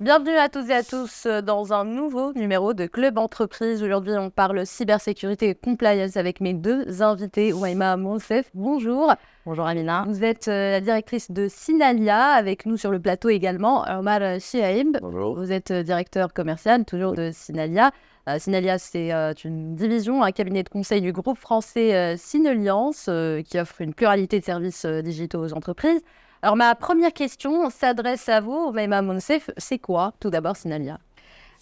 Bienvenue à toutes et à tous dans un nouveau numéro de Club Entreprise. Aujourd'hui, on parle cybersécurité et compliance avec mes deux invités, Oumaima Monsef. Bonjour. Bonjour Amina. Vous êtes la directrice de Synalia, avec nous sur le plateau également, Omar Chiaib. Bonjour. Vous êtes directeur commercial, toujours de Synalia. Synalia, c'est une division, un cabinet de conseil du groupe français Synalliance qui offre une pluralité de services digitaux aux entreprises. Alors, ma première question s'adresse à vous, Oumaima Monsef. C'est quoi, tout d'abord, Synalia?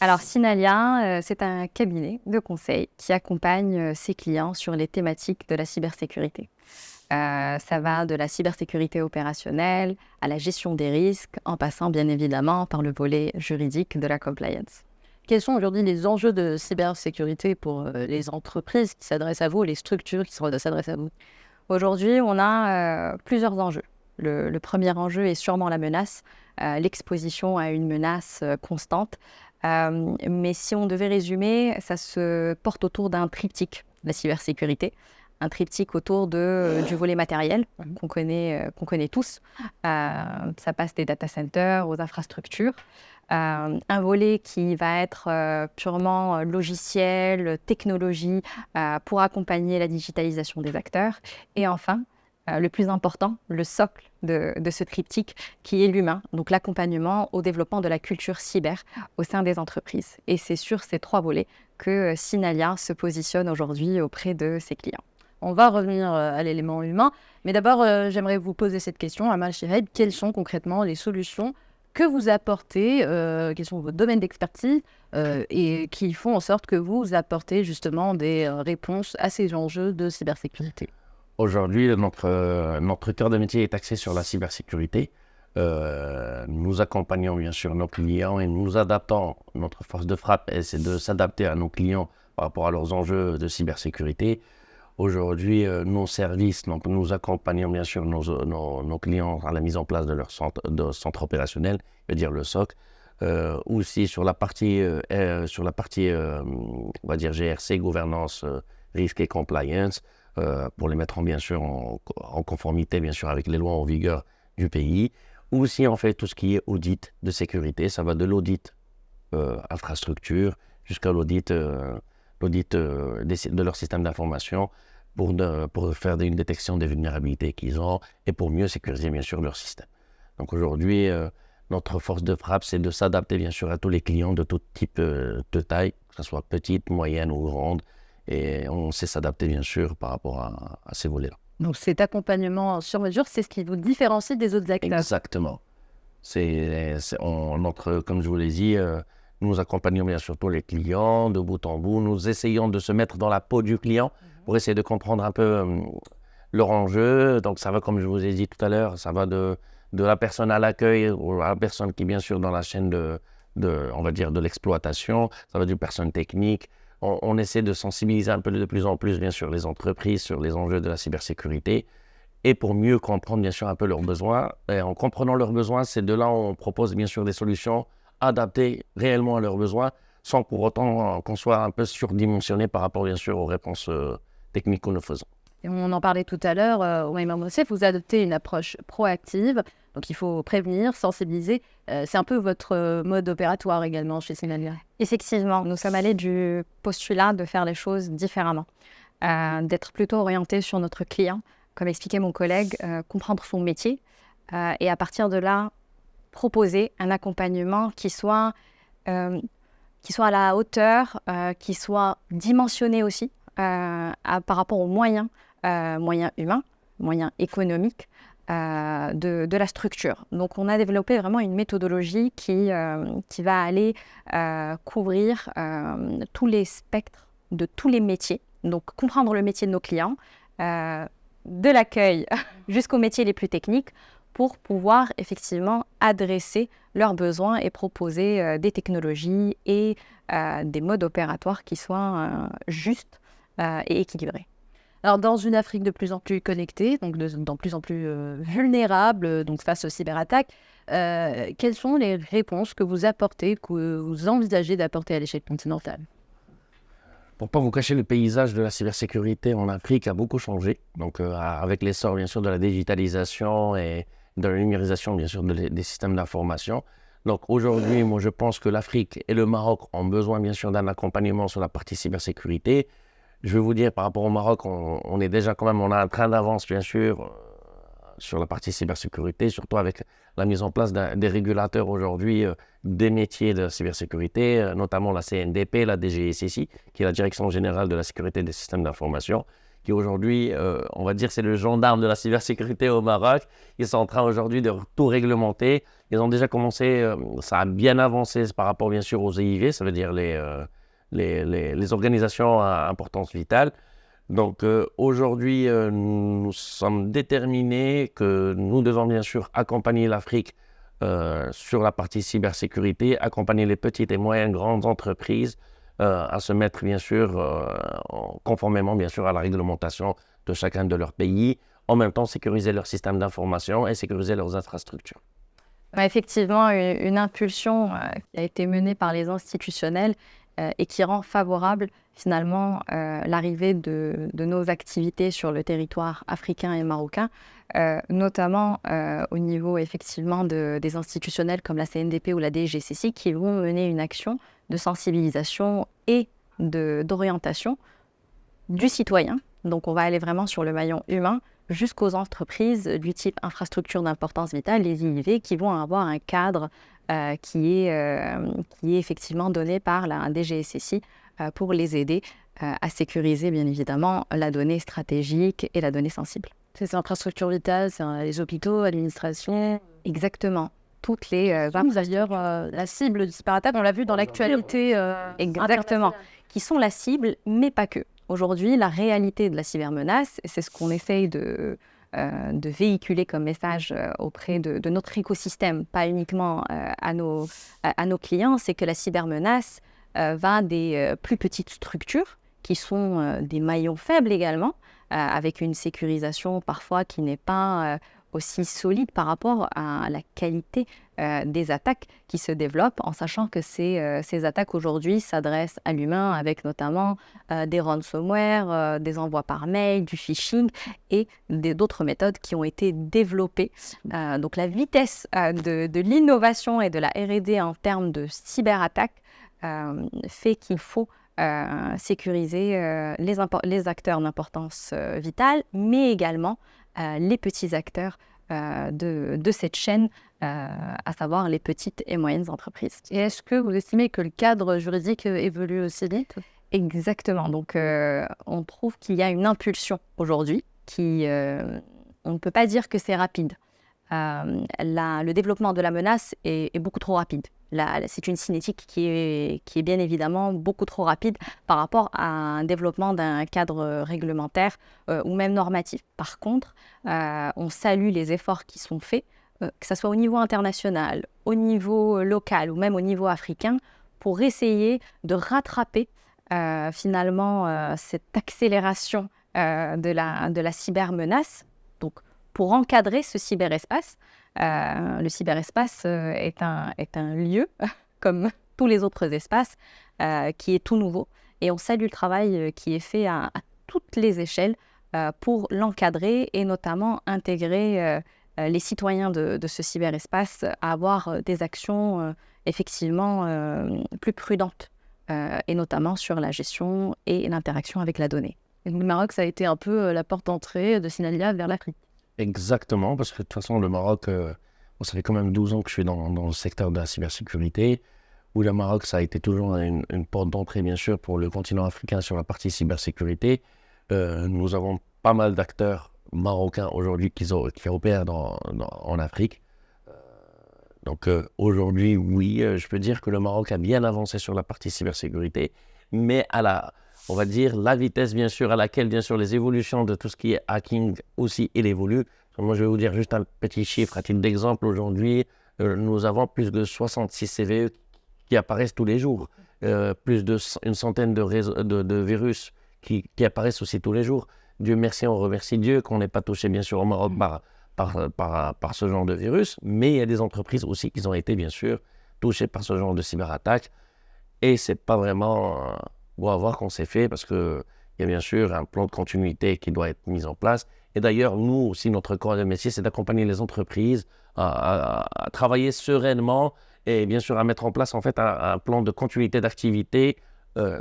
Alors Synalia, c'est un cabinet de conseil qui accompagne ses clients sur les thématiques de la cybersécurité. Ça va de la cybersécurité opérationnelle à la gestion des risques, en passant bien évidemment par le volet juridique de la compliance. Quels sont aujourd'hui les enjeux de cybersécurité pour les entreprises qui s'adressent à vous, les structures qui s'adressent à vous? Aujourd'hui, on a plusieurs enjeux. Le premier enjeu est sûrement la menace, l'exposition à une menace constante. Mais si on devait résumer, ça se porte autour d'un triptyque, la cybersécurité. Un triptyque autour du volet matériel qu'on connaît tous. Ça passe des data centers aux infrastructures. Un volet qui va être purement logiciel, technologie, pour accompagner la digitalisation des acteurs. Et enfin, le plus important, le socle de ce triptyque qui est l'humain, donc l'accompagnement au développement de la culture cyber au sein des entreprises. Et c'est sur ces trois volets que Synalia se positionne aujourd'hui auprès de ses clients. On va revenir à l'élément humain, mais d'abord, j'aimerais vous poser cette question, Amal Chired. Quelles sont concrètement les solutions que vous apportez, quels sont vos domaines d'expertise et qui font en sorte que vous apportez justement des réponses à ces enjeux de cybersécurité? Aujourd'hui, notre cœur de métier est axé sur la cybersécurité. Nous accompagnons bien sûr nos clients et nous adaptons. Notre force de frappe, c'est de s'adapter à nos clients par rapport à leurs enjeux de cybersécurité. Aujourd'hui, nos services, donc nous accompagnons bien sûr nos clients à la mise en place de leur centre opérationnel, je veux dire le SOC. Aussi sur la partie, on va dire GRC, gouvernance, risque et compliance. Pour les mettre bien sûr en conformité bien sûr avec les lois en vigueur du pays. Ou aussi on fait tout ce qui est audit de sécurité, ça va de l'audit infrastructure jusqu'à l'audit de leur système d'information pour faire une détection des vulnérabilités qu'ils ont et pour mieux sécuriser bien sûr leur système. Donc aujourd'hui, notre force de frappe, c'est de s'adapter bien sûr à tous les clients de tout type de taille, que ce soit petite, moyenne ou grande. Et on sait s'adapter, bien sûr, par rapport à ces volets-là. Donc, cet accompagnement sur mesure, c'est ce qui vous différencie des autres acteurs. Exactement. Comme je vous l'ai dit, nous accompagnons bien sûr tous les clients de bout en bout. Nous essayons de se mettre dans la peau du client pour essayer de comprendre un peu leur enjeu. Donc, ça va, comme je vous ai dit tout à l'heure, ça va de la personne à l'accueil ou à la personne qui est bien sûr dans la chaîne on va dire, de l'exploitation. Ça va du personnel technique. On essaie de sensibiliser un peu de plus en plus, bien sûr, les entreprises sur les enjeux de la cybersécurité et pour mieux comprendre, bien sûr, un peu leurs besoins. Et en comprenant leurs besoins, c'est de là où on propose, bien sûr, des solutions adaptées réellement à leurs besoins sans pour autant qu'on soit un peu surdimensionné par rapport, bien sûr, aux réponses techniques que nous faisons. Et on en parlait tout à l'heure, Oumaima Monsef, vous adoptez une approche proactive. Donc, il faut prévenir, sensibiliser. C'est un peu votre mode opératoire également chez Synalia. Effectivement, nous sommes allés du postulat de faire les choses différemment, d'être plutôt orientés sur notre client, comme expliquait mon collègue, comprendre son métier et à partir de là, proposer un accompagnement qui soit à la hauteur, qui soit dimensionné aussi par rapport aux moyens humains, moyens économiques, de la structure. Donc, on a développé vraiment une méthodologie qui va aller couvrir tous les spectres de tous les métiers. Donc, comprendre le métier de nos clients, de l'accueil jusqu'aux métiers les plus techniques, pour pouvoir effectivement adresser leurs besoins et proposer des technologies et des modes opératoires qui soient justes et équilibrés. Alors, dans une Afrique de plus en plus connectée, donc de plus en plus vulnérable, donc face aux cyberattaques, quelles sont les réponses que vous apportez, que vous envisagez d'apporter à l'échelle continentale? Pour ne pas vous cacher, le paysage de la cybersécurité en Afrique a beaucoup changé. Donc, avec l'essor, bien sûr, de la digitalisation et de la numérisation, bien sûr, des systèmes d'information. Donc aujourd'hui, moi je pense que l'Afrique et le Maroc ont besoin bien sûr d'un accompagnement sur la partie cybersécurité. Je vais vous dire, par rapport au Maroc, on est déjà quand même, on a un train d'avance bien sûr sur la partie cybersécurité, surtout avec la mise en place des régulateurs aujourd'hui des métiers de la cybersécurité, notamment la CNDP, la DGSSI, qui est la Direction Générale de la Sécurité des Systèmes d'Information, qui aujourd'hui, on va dire, c'est le gendarme de la cybersécurité au Maroc. Ils sont en train aujourd'hui de tout réglementer. Ils ont déjà commencé, ça a bien avancé par rapport bien sûr aux EIV, ça veut dire les organisations à importance vitale. Donc aujourd'hui, nous sommes déterminés que nous devons bien sûr accompagner l'Afrique sur la partie cybersécurité, accompagner les petites et moyennes grandes entreprises à se mettre bien sûr conformément bien sûr à la réglementation de chacun de leurs pays, en même temps sécuriser leur système d'information et sécuriser leurs infrastructures. Effectivement, une impulsion qui a été menée par les institutionnels et qui rend favorable finalement l'arrivée de nos activités sur le territoire africain et marocain, notamment au niveau effectivement des institutionnels comme la CNDP ou la DGCC qui vont mener une action de sensibilisation et d'orientation du citoyen. Donc on va aller vraiment sur le maillon humain jusqu'aux entreprises du type infrastructure d'importance vitale, les IIV, qui vont avoir un cadre qui est effectivement donné par la DGSSI pour les aider à sécuriser bien évidemment la donnée stratégique et la donnée sensible. C'est ces infrastructures vitales, c'est les hôpitaux, l'administration. Exactement. Toutes les d'ailleurs, la cible du cyberattaque, on l'a vu dans l'actualité. Exactement. Qui sont la cible, mais pas que. Aujourd'hui, la réalité de la cybermenace, et c'est ce qu'on essaye de véhiculer comme message auprès de notre écosystème, pas uniquement à nos clients, c'est que la cybermenace va des plus petites structures, qui sont des maillons faibles également, avec une sécurisation parfois qui n'est pas aussi solide par rapport à la qualité des attaques qui se développent, en sachant que ces attaques aujourd'hui s'adressent à l'humain avec notamment des ransomware, des envois par mail, du phishing et d'autres méthodes qui ont été développées. Donc la vitesse de l'innovation et de la R&D en termes de cyberattaques fait qu'il faut sécuriser les acteurs d'importance vitale, mais également les petits acteurs de cette chaîne, à savoir les petites et moyennes entreprises. Et est-ce que vous estimez que le cadre juridique évolue aussi vite ? Exactement. Donc, on trouve qu'il y a une impulsion aujourd'hui on ne peut pas dire que c'est rapide. Le développement de la menace est beaucoup trop rapide. C'est une cinétique qui est bien évidemment beaucoup trop rapide par rapport à un développement d'un cadre réglementaire ou même normatif. Par contre, on salue les efforts qui sont faits, que ce soit au niveau international, au niveau local ou même au niveau africain, pour essayer de rattraper finalement cette accélération de la cybermenace. Donc, pour encadrer ce cyberespace, le cyberespace est un lieu, comme tous les autres espaces, qui est tout nouveau. Et on salue le travail qui est fait à toutes les échelles pour l'encadrer et notamment intégrer les citoyens de ce cyberespace à avoir des actions effectivement plus prudentes, et notamment sur la gestion et l'interaction avec la donnée. Et le Maroc, ça a été un peu la porte d'entrée de Synalia vers l'Afrique. Exactement, parce que de toute façon, le Maroc, ça fait quand même 12 ans que je suis dans le secteur de la cybersécurité, où le Maroc, ça a été toujours une porte d'entrée, bien sûr, pour le continent africain sur la partie cybersécurité. Nous avons pas mal d'acteurs marocains aujourd'hui qui opèrent en Afrique. Donc aujourd'hui, oui, je peux dire que le Maroc a bien avancé sur la partie cybersécurité, mais on va dire, la vitesse, bien sûr, à laquelle, bien sûr, les évolutions de tout ce qui est hacking aussi, il évolue. Moi, je vais vous dire juste un petit chiffre. À titre d'exemple, aujourd'hui, nous avons plus de 66 CVE qui apparaissent tous les jours. Plus d'une centaine de virus qui apparaissent aussi tous les jours. Dieu merci, on remercie Dieu qu'on n'ait pas touché, bien sûr, au Maroc par ce genre de virus. Mais il y a des entreprises aussi qui ont été, bien sûr, touchées par ce genre de cyberattaque. Et ce n'est pas vraiment... Bon, à voir qu'on s'est fait parce qu'il y a bien sûr un plan de continuité qui doit être mis en place. Et d'ailleurs, nous aussi, notre corps de métier, c'est d'accompagner les entreprises à travailler sereinement et bien sûr à mettre en place en fait un plan de continuité d'activité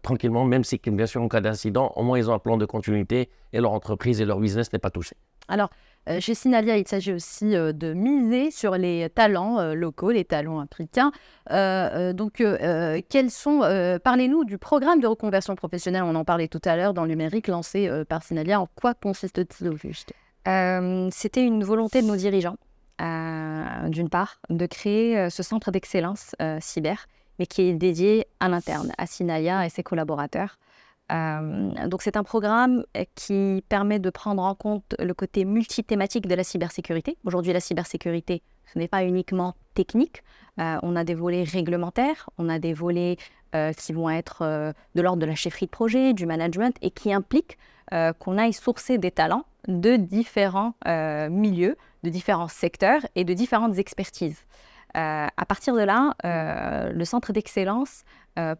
tranquillement, même si bien sûr en cas d'incident, au moins ils ont un plan de continuité et leur entreprise et leur business n'est pas touché. Alors, chez Sinalia, il s'agit aussi de miser sur les talents locaux, les talents africains. Quels sont, parlez-nous du programme de reconversion professionnelle, on en parlait tout à l'heure, dans le numérique lancé par Sinalia. En quoi consiste-t-il au juste? C'était une volonté de nos dirigeants, d'une part, de créer ce centre d'excellence cyber, mais qui est dédié à l'interne, à Sinalia et ses collaborateurs. Donc c'est un programme qui permet de prendre en compte le côté multithématique de la cybersécurité. Aujourd'hui, la cybersécurité, ce n'est pas uniquement technique. On a des volets réglementaires, on a des volets qui vont être de l'ordre de la chefferie de projet, du management, et qui impliquent qu'on aille sourcer des talents de différents milieux, de différents secteurs et de différentes expertises. À partir de là, le centre d'excellence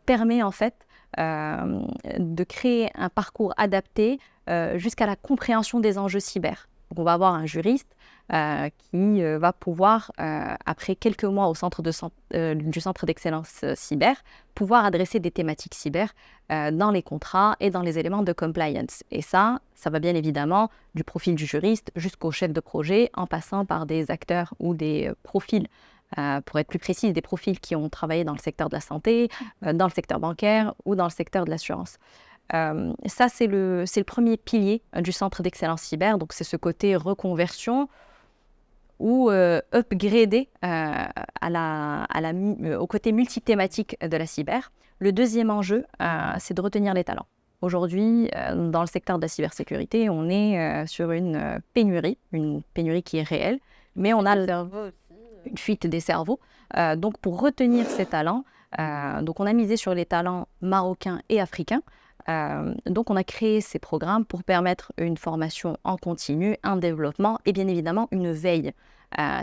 permet en fait de créer un parcours adapté jusqu'à la compréhension des enjeux cyber. Donc on va avoir un juriste qui va pouvoir, après quelques mois au centre du centre d'excellence cyber, pouvoir adresser des thématiques cyber dans les contrats et dans les éléments de compliance. Et ça va bien évidemment du profil du juriste jusqu'au chef de projet, en passant par des acteurs ou des profils, pour être plus précise, des profils qui ont travaillé dans le secteur de la santé, dans le secteur bancaire ou dans le secteur de l'assurance. Ça, c'est le premier pilier du centre d'excellence cyber. Donc, c'est ce côté reconversion ou upgrader au côté multithématique de la cyber. Le deuxième enjeu, c'est de retenir les talents. Aujourd'hui, dans le secteur de la cybersécurité, on est sur une pénurie qui est réelle, mais on a une fuite des cerveaux. Donc, pour retenir ces talents, donc on a misé sur les talents marocains et africains. Donc, on a créé ces programmes pour permettre une formation en continu, un développement et bien évidemment une veille.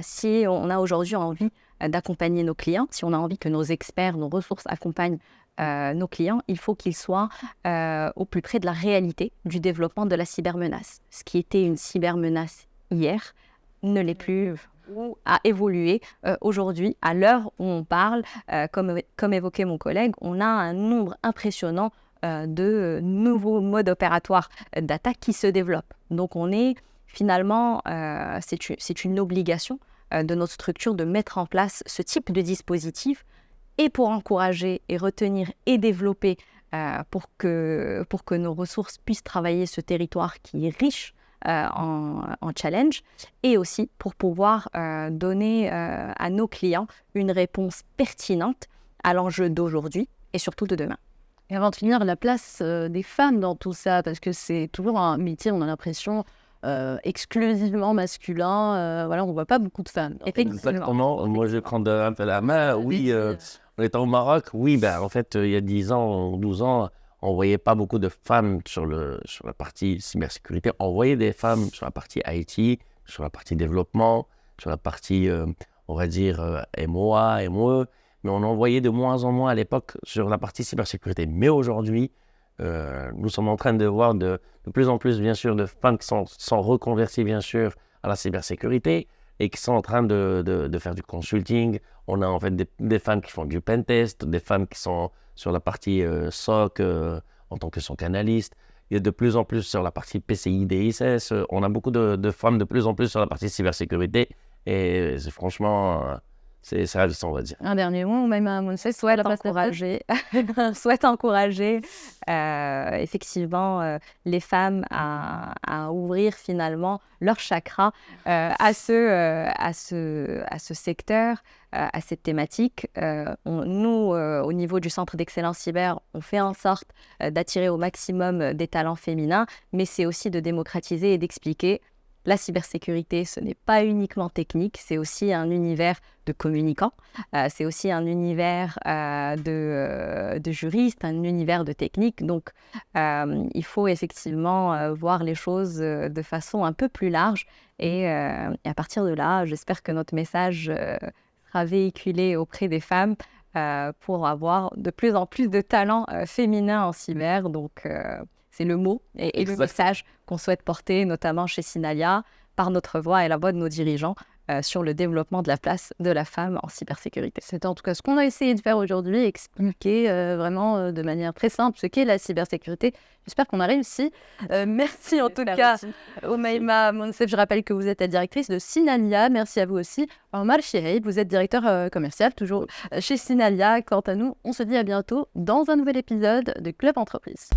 Si on a aujourd'hui envie d'accompagner nos clients, si on a envie que nos experts, nos ressources accompagnent nos clients, il faut qu'ils soient au plus près de la réalité du développement de la cybermenace. Ce qui était une cybermenace hier ne l'est plus ou a évolué aujourd'hui. À l'heure où on parle, comme évoquait mon collègue, on a un nombre impressionnant de nouveaux modes opératoires d'attaque qui se développent. Donc on est finalement, c'est une obligation de notre structure de mettre en place ce type de dispositif et pour encourager et retenir et développer pour que nos ressources puissent travailler ce territoire qui est riche en challenge et aussi pour pouvoir donner à nos clients une réponse pertinente à l'enjeu d'aujourd'hui et surtout de demain. Et avant de finir, la place des femmes dans tout ça, parce que c'est toujours un métier, on a l'impression, exclusivement masculin. Voilà, on ne voit pas beaucoup de femmes. Exactement. Moi, je prends un peu la main. Oui, en étant au Maroc, oui, en fait, il y a 10 ans, 12 ans, on ne voyait pas beaucoup de femmes sur la partie cybersécurité. On voyait des femmes sur la partie IT, sur la partie développement, sur la partie, on va dire, MOA, MOE. Mais on en voyait de moins en moins à l'époque sur la partie cybersécurité. Mais aujourd'hui, nous sommes en train de voir de plus en plus, bien sûr, de femmes qui sont reconverties, bien sûr, à la cybersécurité et qui sont en train de faire du consulting. On a en fait des femmes qui font du pentest, des femmes qui sont sur la partie SOC en tant que SOC analyste. Il y a de plus en plus sur la partie PCI, DSS. On a beaucoup de femmes de plus en plus sur la partie cybersécurité. Et c'est franchement... c'est ça, on va dire. Un dernier mot, même à Mounse, souhaite encourager effectivement les femmes à ouvrir finalement leur chakra à ce secteur, à cette thématique. Nous, au niveau du Centre d'excellence cyber, on fait en sorte d'attirer au maximum des talents féminins, mais c'est aussi de démocratiser et d'expliquer la cybersécurité, ce n'est pas uniquement technique, c'est aussi un univers de communicants, c'est aussi un univers de juristes, un univers de techniques. Donc, il faut effectivement voir les choses de façon un peu plus large. Et à partir de là, j'espère que notre message sera véhiculé auprès des femmes pour avoir de plus en plus de talents féminins en cyber. Donc, c'est le mot et le message qu'on souhaite porter, notamment chez Sinalia, par notre voix et la voix de nos dirigeants, sur le développement de la place de la femme en cybersécurité. C'est en tout cas ce qu'on a essayé de faire aujourd'hui, expliquer vraiment de manière très simple ce qu'est la cybersécurité. J'espère qu'on a réussi. Merci en tout cas, Oumaima Monsef. Je rappelle que vous êtes la directrice de Synalia. Merci à vous aussi. Omar Chiraid, vous êtes directeur commercial, toujours chez Synalia. Quant à nous, on se dit à bientôt dans un nouvel épisode de Club Entreprise.